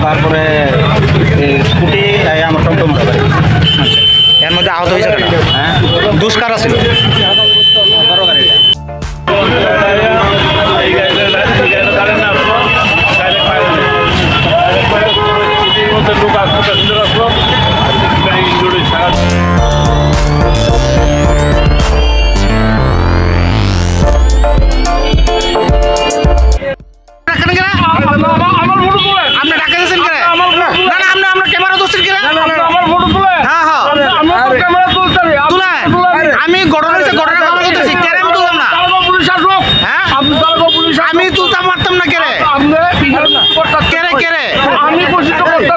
তারপরে স্কুটি আমার টমটম গাড়ি। আচ্ছা, এর মধ্যে আহত হয়েছে কেন? হ্যাঁ, দুষ্কারা ছিল। বড় গাড়িটা। আপনি ডাকা দিয়েছেন কেন? না না, আপনি আমরা ক্যামেরা ধরছেন কেন? হ্যাঁ হ্যাঁ তুলে আমি ঘটনা হয়েছে, ঘটনা খবর করতেছি, কেন আমি তুললাম না? হ্যাঁ আমি তুলতাম পারতাম না, কেরে কেরে কেরে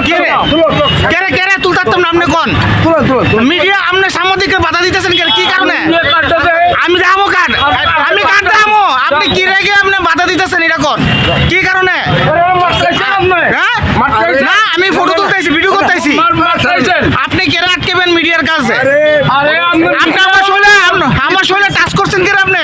কেরে কেরে কেরে তুলতে পারতাম না? আপনি কোন মিডিয়া, আপনি সাংবাদিককে বাধা দিতেছেন কেন? কি কারণে? আমি দামো কাট, আমি কাট দামো, আপনি কি রেগে আপনি বাধা দিতেছেন এটা কোন? কি কারণে? হ্যাঁ না, আমি ফটো তুলতেছি, ভিডিও করতেছি, আপনি কেন আটকেবেন মিডিয়ার কাছে? আপনি আমার শরীরে টাচ করছেন কেন? আপনি